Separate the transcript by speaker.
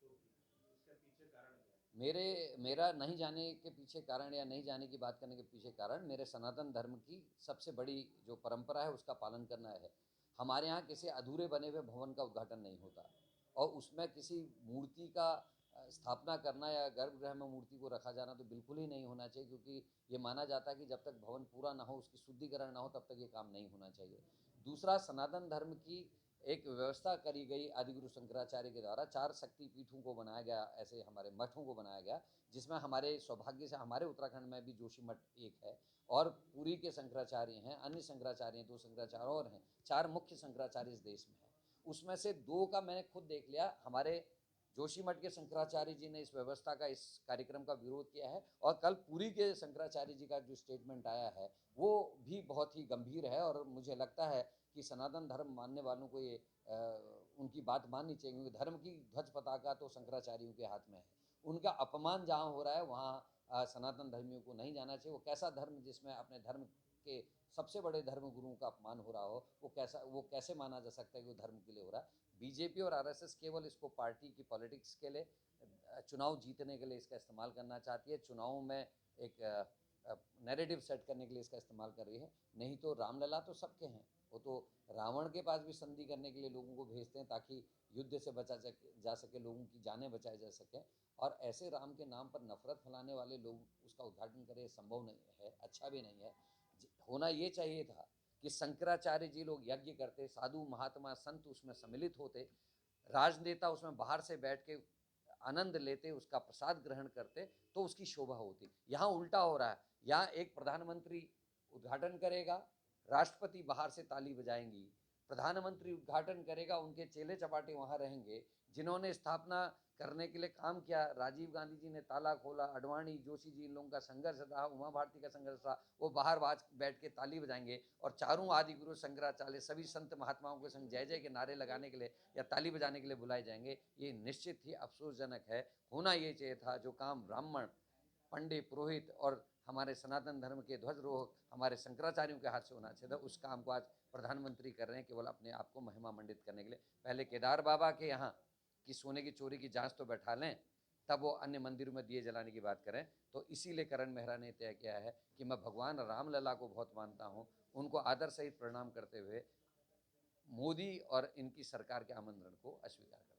Speaker 1: इसके पीछे कारण क्या है?
Speaker 2: मेरा नहीं जाने के पीछे कारण या नहीं जाने की बात करने के पीछे कारण मेरे सनातन धर्म की सबसे बड़ी जो परंपरा है उसका पालन करना है। हमारे यहाँ किसी अधूरे बने हुए भवन का उद्घाटन नहीं होता और उसमें किसी मूर्ति का स्थापना करना या गर्भगृह में मूर्ति को रखा जाना तो बिल्कुल ही नहीं होना चाहिए, क्योंकि ये माना जाता है कि जब तक भवन पूरा ना हो, उसकी शुद्धिकरण ना हो, तब तक ये काम नहीं होना चाहिए। दूसरा, सनातन धर्म की एक व्यवस्था करी गई आदिगुरु शंकराचार्य के द्वारा, 4 शक्ति पीठों को बनाया गया, ऐसे हमारे मठों को बनाया गया, जिसमें हमारे सौभाग्य से हमारे उत्तराखंड में भी जोशी मठ एक है और पुरी के शंकराचार्य हैं, अन्य शंकराचार्य हैं, 2 शंकराचार्य और हैं, 4 मुख्य शंकराचार्य इस देश में हैं। उसमें से 2 का मैंने खुद देख लिया। हमारे जोशी मठ के शंकराचार्य जी ने इस व्यवस्था का, इस कार्यक्रम का विरोध किया है और कल पुरी के शंकराचार्य जी का जो स्टेटमेंट आया है वो भी बहुत ही गंभीर है और मुझे लगता है कि सनातन धर्म मानने वालों को ये उनकी बात माननी चाहिए, क्योंकि धर्म की ध्वज पताका तो शंकराचार्यों के हाथ में है। उनका अपमान जहाँ हो रहा है वहाँ सनातन धर्मियों को नहीं जाना चाहिए। वो कैसा धर्म जिसमें अपने धर्म के सबसे बड़े धर्म गुरुओं का अपमान हो रहा हो, वो कैसे माना जा सकता है कि वो धर्म के लिए हो रहा है। बीजेपी और आरएसएस केवल इसको पार्टी की पॉलिटिक्स के लिए, चुनाव जीतने के लिए इसका इस्तेमाल करना चाहती है, चुनाव में एक नैरेटिव सेट करने के लिए इसका इस्तेमाल कर रही है। नहीं तो रामलला तो सबके हैं, वो तो रावण के पास भी संधि करने के लिए लोगों को भेजते हैं ताकि युद्ध से बचा जा सके, लोगों की जानें बचाई जा सकें। और ऐसे राम के नाम पर नफरत फैलाने वाले लोग उसका उद्घाटन करें, संभव नहीं है, अच्छा भी नहीं है। होना ये चाहिए था कि शंकराचार्य जी लोग यज्ञ करते, साधु महात्मा संत उसमें सम्मिलित होते, राजनेता उसमें बाहर से बैठ के आनंद लेते, उसका प्रसाद ग्रहण करते, तो उसकी शोभा होती। यहाँ उल्टा हो रहा है। यहाँ एक प्रधानमंत्री उद्घाटन करेगा, राष्ट्रपति बाहर से ताली बजाएंगी, प्रधानमंत्री उद्घाटन करेगा, उनके चेले चपाटे वहाँ रहेंगे जिन्होंने स्थापना करने के लिए काम किया। राजीव गांधी जी ने ताला खोला, अडवाणी, जोशी जी, इन लोगों का संघर्ष रहा, उमा भारती का संघर्ष रहा, वो बाहर बैठ के ताली बजाएंगे और चारों आदि गुरु शंकराचार्य सभी संत महात्माओं के संग जय जय के नारे लगाने के लिए या ताली बजाने के लिए बुलाए जाएंगे। ये निश्चित ही अफसोसजनक है। होना ये चाहिए था, जो काम ब्राह्मण, पंडित, पुरोहित और हमारे सनातन धर्म के ध्वजरोहक हमारे शंकराचार्यों के हाथ से होना चाहिए था, उस काम को आज प्रधानमंत्री कर रहे हैं केवल अपने आप को महिमा मंडित करने के लिए। पहले केदार बाबा के यहाँ की सोने की चोरी की जांच तो बैठा लें, तब वो अन्य मंदिरों में दिए जलाने की बात करें। तो इसीलिए करण मेहरा ने तय किया है कि मैं भगवान रामलला को बहुत मानता हूँ, उनको आदर सहित प्रणाम करते हुए मोदी और इनकी सरकार के आमंत्रण को अस्वीकार करता हूँ।